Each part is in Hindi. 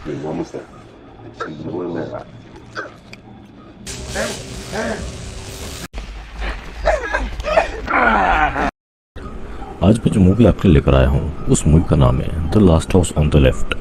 Vamos a volver. आज मैं जो मूवी आपके लिए लेकर आया हूँ उस मूवी का नाम है the last house on the left.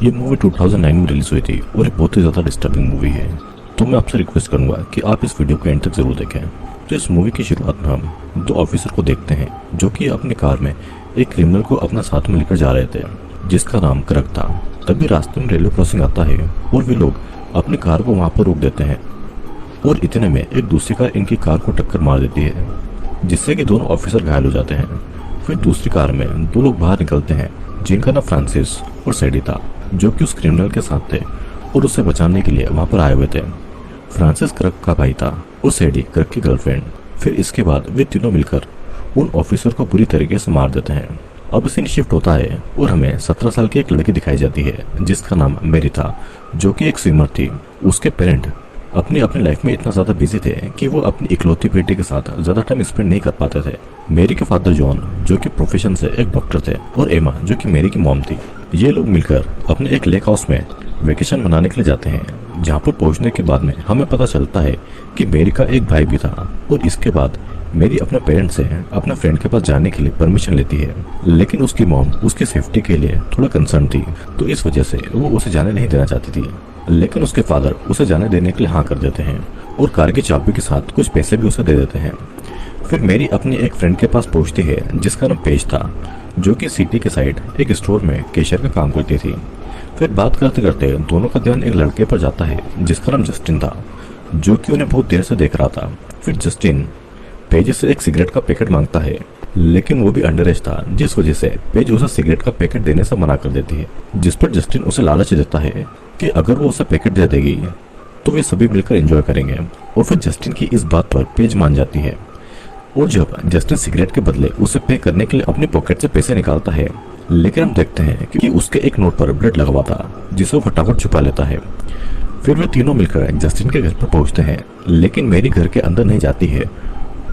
ये मूवी 2009 में रिलीज हुई थी और एक बहुत ही ज़्यादा डिस्टर्बिंग मूवी है। तो मैं आपसे रिक्वेस्ट करूंगा कि आप इस वीडियो को एंड तक जरूर देखें। तो इस मूवी की शुरुआत में हम दो ऑफिसर को देखते हैं जो कि अपनी कार में एक क्रिमिनल को अपना साथ में लेकर जा रहे थे जिसका नाम क्रक था। तभी रास्ते में रेलवे क्रॉसिंग आता है और वे लोग अपनी कार को वहाँ पर रोक देते हैं और इतने में एक दूसरी कार इनकी कार को टक्कर मार देती है जिससे कि दोनों ऑफिसर घायल हो जाते हैं। फिर दूसरी कार में दो लोग बाहर निकलते हैं जिनका नाम फ्रांसिस और सैडी था जो कि उस क्रिमिनल के साथ थे और उसे बचाने के लिए वहां पर आए हुए थे। फ्रांसिस क्रक का भाई था और सैडी क्रक की गर्लफ्रेंड। फिर इसके बाद वे तीनों मिलकर उन ऑफिसर को बुरी तरीके से मार देते हैं। अब सीन शिफ्ट होता है और हमें 17 साल की एक लड़की दिखाई जाती है जिसका नाम मेरी था जो कि एक स्विमर थी। उसके पेरेंट अपनी लाइफ में इतना ज्यादा बिजी थे कि वो अपनी इकलौती बेटी के साथ ज्यादा टाइम स्पेंड नहीं कर पाते थे। मेरी के फादर जॉन जो कि प्रोफेशन से एक डॉक्टर थे और एमा जो कि मेरी की मॉम थी। ये लोग मिलकर अपने एक लेक हाउस में वेकेशन मनाने के लिए जाते हैं जहाँ पर पहुंचने के बाद में हमें पता चलता है कि मेरी का एक भाई भी था। और इसके बाद मेरी अपने पेरेंट्स से अपने फ्रेंड के पास जाने के लिए परमिशन लेती है लेकिन उसकी मॉम उसकी सेफ्टी के लिए थोड़ा कंसर्न थी तो इस वजह से वो उसे जाने नहीं देना चाहती थी। लेकिन उसके फादर उसे जाने देने के लिए हाँ कर देते हैं और कार की चाबी के साथ कुछ पैसे भी उसे दे देते हैं। फिर मेरी अपनी एक फ्रेंड के पास पहुंचती है जिसका नाम पेज था जो कि सिटी के साइड एक स्टोर में कैशियर का काम करती थी। फिर बात करते करते दोनों का ध्यान एक लड़के पर जाता है जिसका नाम जस्टिन था जो कि उन्हें बहुत देर से देख रहा था। फिर जस्टिन पेज से एक सिगरेट का पैकेट मांगता है लेकिन वो भी अंडर एज था जिस वजह से पेज उसे सिगरेट का पैकेट देने से मना कर देती है जिस पर जस्टिन उसे लालच देता है कि अगर वो उसे पैकेट दे देगी तो वे सभी मिलकर एंजॉय करेंगे। और फिर जस्टिन की इस बात पर पेज मान जाती है और जब जस्टिन सिगरेट के बदले उसे पे करने के लिए अपनी पॉकेट से पैसे निकालता है लेकिन हम देखते हैं कि उसके एक नोट पर ब्लड लगा हुआ था जिसे वो फटाफट छुपा लेता है। फिर वे तीनों मिलकर जस्टिन के घर पर पहुंचते हैं लेकिन मेरी घर के अंदर नहीं जाती है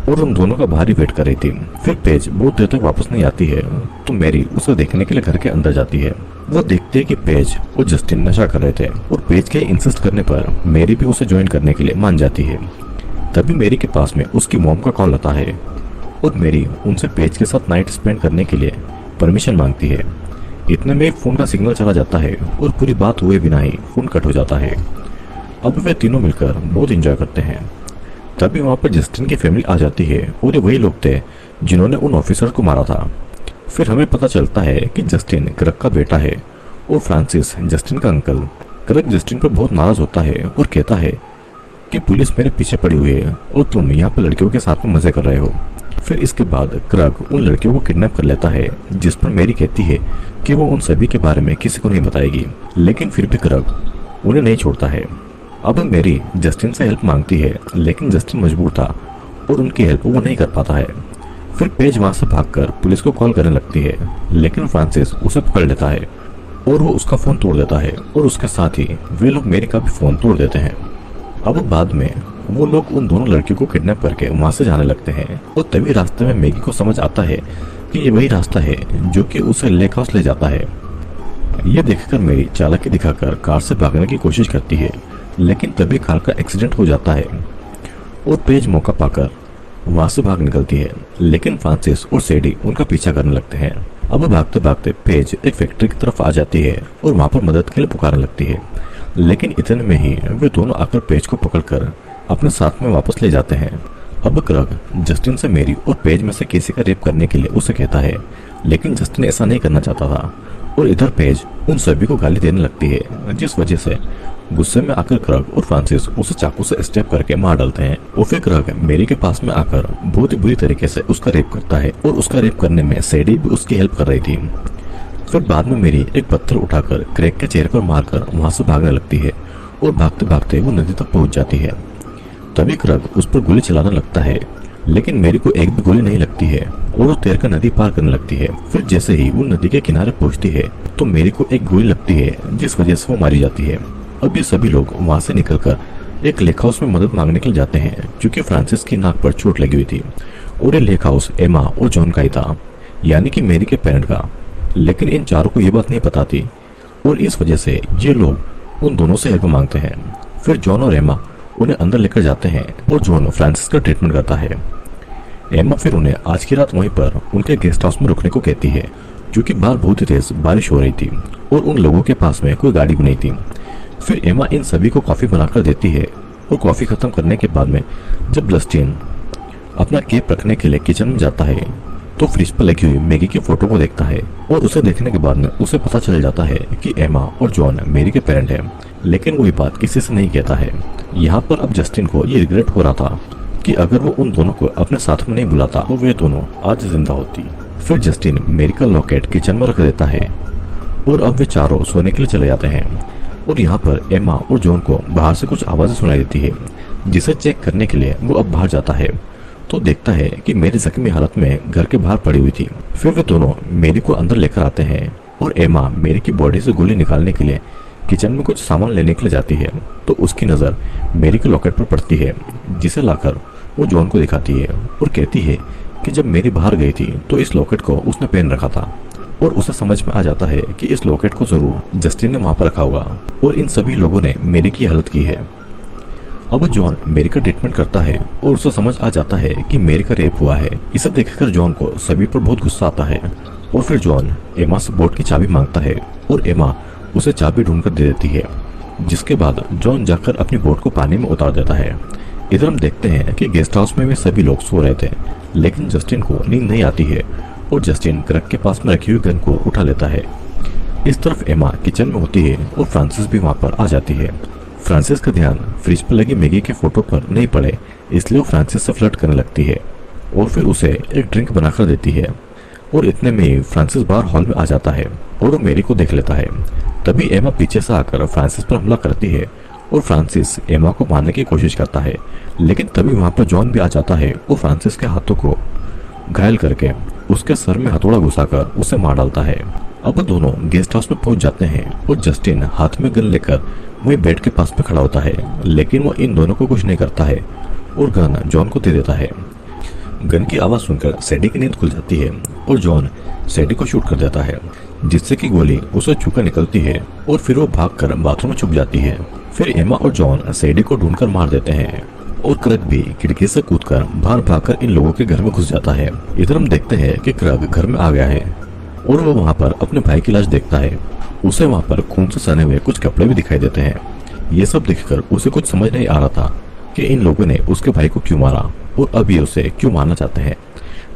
और उन दोनों का बाहर ही वेट कर रही थी। फिर पेज बहुत देर तक वापस नहीं आती है तो मेरी उसे देखने के लिए घर के अंदर जाती है। वो देखती है कि पेज और जस्टिन नशा कर रहे थे और पेज के इंसिस्ट करने पर मेरी भी उसे ज्वाइन करने के लिए मान जाती है। तभी मेरी के पास में उसकी मॉम का कॉल आता है और मेरी उनसे पेज के साथ नाइट स्पेंड करने के लिए परमिशन मांगती है। इतने में फोन का सिग्नल चला जाता है और पूरी बात हुए बिना ही फोन कट हो जाता है। अब वे तीनों मिलकर बहुत एंजॉय करते हैं। तभी वहाँ पर जस्टिन की फैमिली आ जाती है और ये वही लोग थे जिन्होंने उन ऑफिसर को मारा था। फिर हमें पता चलता है कि जस्टिन क्रक का बेटा है और फ्रांसिस जस्टिन का अंकल। क्रक जस्टिन पर बहुत नाराज होता है और कहता है कि पुलिस मेरे पीछे पड़ी हुई है और तुम यहाँ पर लड़कियों के साथ में मजे कर रहे हो। फिर इसके बाद क्रक उन लड़कियों को किडनैप कर लेता है जिस पर मेरी कहती है कि वो उन सभी के बारे में किसी को नहीं बताएगी लेकिन फिर भी क्रक उन्हें नहीं छोड़ता है। अब मेरी जस्टिन से हेल्प मांगती है लेकिन जस्टिन मजबूर था और उनकी हेल्प वो नहीं कर पाता है। फिर पेज वहां से भागकर पुलिस को कॉल करने लगती है लेकिन फ्रांसिस उसे पकड़ लेता है और वो उसका फोन तोड़ देता है और उसके साथ ही वे लोग मेरी का भी फोन तोड़ देते हैं। अब बाद में वो लोग उन दोनों लड़कियों को किडनैप करके वहां से जाने लगते हैं और तभी रास्ते में मैगी को समझ आता है कि ये वही रास्ता है जो कि उसे लेक हाउस ले जाता है। ये देखकर मेरी चालाकी दिखाकर कार से भागने की कोशिश करती है लेकिन तभी कार का एक्सीडेंट हो जाता है और पेज मौका पाकर वहां से भाग निकलती है लेकिन फ्रांसिस और सैडी उनका पीछा करने लगते हैं। अब भागते भागते पेज एक फैक्ट्री की तरफ आ जाती है और वहां पर मदद के लिए पुकारने लगती है लेकिन इतने में ही वे दोनों आकर पेज को पकड़कर अपने साथ में वापस ले जाते हैं। अब क्रक जस्टिन से मेरी और पेज में से किसी का रेप करने के लिए उसे कहता है लेकिन जस्टिन ऐसा नहीं करना चाहता था और इधर पेज उन सभी को गाली देने लगती है जिस वजह से गुस्से में आकर क्रक और फ्रांसिस उसे चाकू से स्टेप करके मार डालते हैं। और फिर क्रक मेरी के पास में आकर बहुत ही बुरी तरीके से उसका रेप करता है और उसका रेप करने में सैडी भी उसकी हेल्प कर रही थी। फिर बाद में मेरी एक पत्थर उठाकर क्रैक के चेहरे पर मारकर वहां से भागने लगती है और भागते भागते वो नदी तक पहुंच जाती है। तभी क्रक उस पर गोली चलाने लगता है लेकिन मेरी को एक भी गोली नहीं लगती है और वो तैरकर नदी पार करने लगती है। फिर जैसे ही वो नदी के किनारे पहुंचती है तो मेरी को एक गोली लगती है जिस वजह से वो मारी जाती है। अब ये सभी लोग वहां से निकलकर एक लेक हाउस में मदद मांगने के लिए जाते हैं क्योंकि फ्रांसिस की नाक पर चोट लगी हुई थी और ये लेक हाउस एमा और जॉन का ही था यानी कि मेरी के पेरेंट का। लेकिन इन चारों को ये बात नहीं पता थी और इस वजह से ये लोग उन दोनों से हेल्प मांगते हैं। फिर जॉन और एमा उन्हें अंदर लेकर जाते हैं और जॉन फ्रांसिस का ट्रीटमेंट करता है। एमा फिर उन्हें आज की रात वहीं पर उनके गेस्ट हाउस में रुकने को कहती है, क्योंकि बाहर बहुत ही तेज बारिश हो रही थी और उन लोगों के पास में कोई गाड़ी भी नहीं थी। फिर एमा इन सभी को कॉफी बनाकर देती है और कॉफी खत्म करने के बाद में जब जस्टिन अपना केक रखने के लिए किचन में जाता है तो फ्रिज पर लगी हुई मैगी की फोटो को देखता है और उसे देखने के बाद में उसे पता चल जाता है कि एमा और जॉन मैरी के पेरेंट हैं, लेकिन वो ये बात किसी से नहीं कहता है। यहाँ पर अब जस्टिन को ये रिग्रेट हो रहा था कि अगर वो उन दोनों को अपने साथ में नहीं बुलाता तो वे दोनों आज जिंदा होती। फिर जस्टिन मैरी का लॉकेट किचन में रख देता है और अब वे चारों सोने के लिए चले जाते हैं। और यहाँ पर एमा और जॉन को बाहर से कुछ आवाजें सुनाई देती है, जिसे चेक करने के लिए वो अब बाहर जाता है तो देखता है कि मेरी जख्मी हालत में घर के बाहर पड़ी हुई थी। फिर वे दोनों मेरी को अंदर लेकर आते हैं और एमा मेरी की बॉडी से गोली निकालने के लिए किचन में कुछ सामान लेने के लिए जाती है तो उसकी नजर मेरी के लॉकेट पर पड़ती है, जिसे लाकर वो जॉन को दिखाती है और कहती है कि जब मेरी बाहर गई थी तो इस लॉकेट को उसने पहन रखा था। और उसे समझ में आ जाता है कि इस लॉकेट को जरूर जस्टिन ने वहां पर रखा होगा और इन सभी लोगों ने मेरी की हालत की है। अब जॉन मेरी का ट्रीटमेंट करता है और उसे समझ आ जाता है कि मेरी का रेप हुआ है। इसे देखकर जॉन को सभी पर बहुत गुस्सा आता है और फिर जॉन एमा से बोट की चाबी मांगता है और एमा उसे चाबी ढूंढकर दे देती है, जिसके बाद जॉन जाकर अपनी बोट को पानी में उतार देता है। इधर हम देखते हैं कि गेस्ट हाउस में वे सभी लोग सो रहे थे, लेकिन जस्टिन को नींद नहीं आती है और जस्टिन क्रक के पास में रखी हुई गन को उठा लेता है। इस तरफ एमा किचन में होती है और फ्रांसिस भी वहां पर आ जाती है। फ्रांसिस का ध्यान फ्रिज पर लगी मैगी के फोटो पर नहीं पड़े, इसलिए वो फ्रांसिस से फ्लर्ट करने लगती है और फिर उसे एक ड्रिंक बनाकर देती है। और इतने में ही फ्रांसिस बाहर हॉल में आ जाता है और वो मेरी को देख लेता है। तभी एमा पीछे से आकर फ्रांसिस पर हमला करती है और फ्रांसिस एमा को मारने की कोशिश करता है, लेकिन तभी वहां पर जॉन भी आ जाता है और फ्रांसिस के हाथों को घायल करके उसके सर में हथौड़ा घुसाकर उसे मार डालता है। अब दोनों गेस्ट हाउस में पहुंच जाते हैं और जस्टिन हाथ में गन लेकर वही बेड के पास में खड़ा होता है, लेकिन वो इन दोनों को कुछ नहीं करता है और गन जॉन को दे देता है। गन की आवाज सुनकर सैडी की नींद खुल जाती है और जॉन सैडी को शूट कर देता है, जिससे कि गोली उसे छूकर निकलती है और फिर वो भागकर बाथरूम में छुप जाती है। फिर एमा और जॉन सैडी को ढूंढकर मार देते हैं और क्रग भी खिड़की से कूदकर बाहर भागकर इन लोगों के घर में घुस जाता है। इधर हम देखते हैं कि क्रग घर में आ गया है और वो वहाँ पर अपने भाई की लाश देखता है। उसे वहाँ पर खून से सने हुए कुछ कपड़े भी दिखाई देते हैं। ये सब देखकर उसे कुछ समझ नहीं आ रहा था कि इन लोगों ने उसके भाई को क्यों मारा और अब ये उसे क्यों मारना चाहते हैं।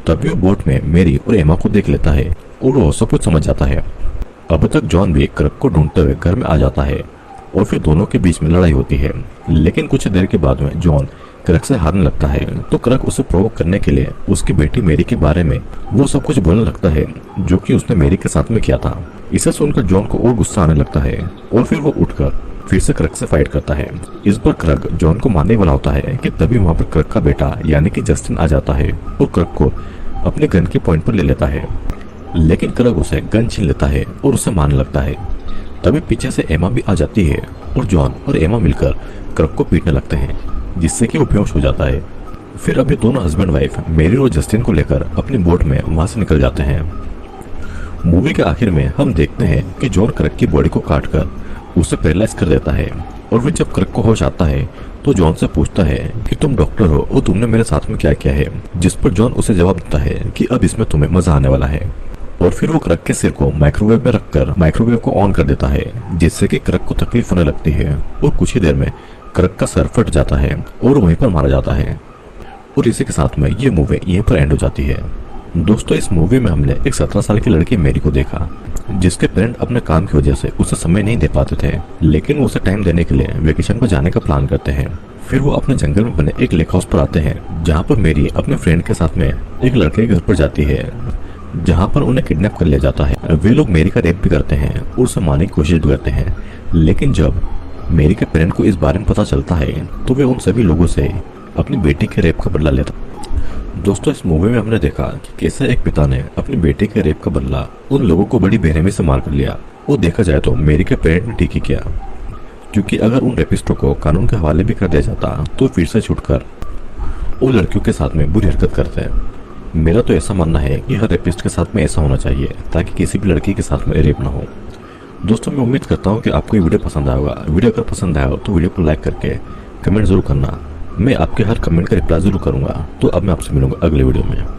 तभी वो बोट में मेरी और एमा को देख लेता है और वो सब कुछ समझ जाता है। अब तक जॉन भी क्रग को ढूंढते हुए घर में आ जाता है और फिर दोनों के बीच में लड़ाई होती है, लेकिन कुछ देर के बाद में जॉन क्रग से हारने लगता है तो क्रग उसे प्रोवोक करने के लिए उसकी बेटी मेरी के बारे में वो सब कुछ बोलने लगता है जो कि उसने मेरी के साथ में किया था। इसे सुनकर जॉन को और गुस्सा आने लगता है और फिर वो उठकर फिर से क्रग से फाइट करता है। इस बार क्रग जॉन को मारने वाला होता है कि तभी वहां पर क्रग का बेटा यानी कि जस्टिन आ जाता है और क्रग को अपने गन के पॉइंट पर ले लेता है, लेकिन क्रग उसे गन छीन लेता है और उसे मारने लगता है। तभी पीछे से एमा भी आ जाती है और जॉन और एमा मिलकर क्रग को पीटने लगते हैं, जिससे कि वो बेहोश हो जाता है। फिर अभी दोनों हस्बैंड वाइफ मेरी और जस्टिन को लेकर अपनी बोट में वहां से निकल जाते हैं। मूवी के आखिर में हम देखते हैं कि जॉन क्रग की बॉडी को काटकर उसे पैरालाइज कर देता है और फिर जब क्रग को होश आता है तो जॉन से पूछता है कि तुम डॉक्टर हो और तुमने मेरे साथ में क्या किया है, जिस पर जॉन उसे जवाब देता है कि अब इसमें तुम्हें मजा आने वाला है। और फिर वो क्रग के सिर को माइक्रोवेव में रखकर माइक्रोवेव को ऑन कर देता है, जिससे कि क्रग को तकलीफ होने लगती है और कुछ ही देर में क्रग का सर फट जाता है और वहीं पर मारा जाता है। और इसी के साथ में ये मूवी यहीं पर एंड हो जाती है। दोस्तों, इस मूवी में हमने एक 17 साल की लड़की मेरी को देखा, जिसके पेरेंट अपने काम की वजह से उसे समय नहीं दे पाते थे, लेकिन वो उसे टाइम देने के लिए वेकेशन पर जाने का प्लान करते हैं। फिर वो अपने जंगल में बने एक लेक हाउस पर आते हैं, जहाँ पर मेरी अपने फ्रेंड के साथ में एक लड़के के घर पर जाती है, जहाँ पर उन्हें किडनैप कर लिया जाता है। वे लोग मेरी का रेप भी करते हैं और उसे मारने की कोशिश भी करते हैं, लेकिन जब मेरी के पेरेंट को इस बारे में पता चलता है तो वे उन सभी लोगों से अपनी बेटी के रेप का बदला लेता। दोस्तों, इस मूवी में हमने देखा कि कैसे एक पिता ने अपनी बेटी के रेप का बदला उन लोगों को बड़ी बेरहमी से मार कर लिया। वो देखा जाए तो मेरी के पेरेंट ने ठीक ही किया, क्योंकि अगर उन रेपिस्टों को कानून के हवाले भी कर दिया जाता तो फिर से छुटकर वो लड़कियों के साथ में बुरी हरकत करते हैं। मेरा तो ऐसा मानना है कि हर रेपिस्ट के साथ में ऐसा होना चाहिए ताकि किसी भी लड़की के साथ में रेप ना हो। दोस्तों मैं उम्मीद करता हूँ कि आपको ये वीडियो पसंद आया होगा। वीडियो अगर पसंद आया हो तो वीडियो को लाइक करके कमेंट जरूर करना। मैं आपके हर कमेंट का रिप्लाई जरूर करूंगा। तो अब मैं आपसे मिलूंगा अगले वीडियो में।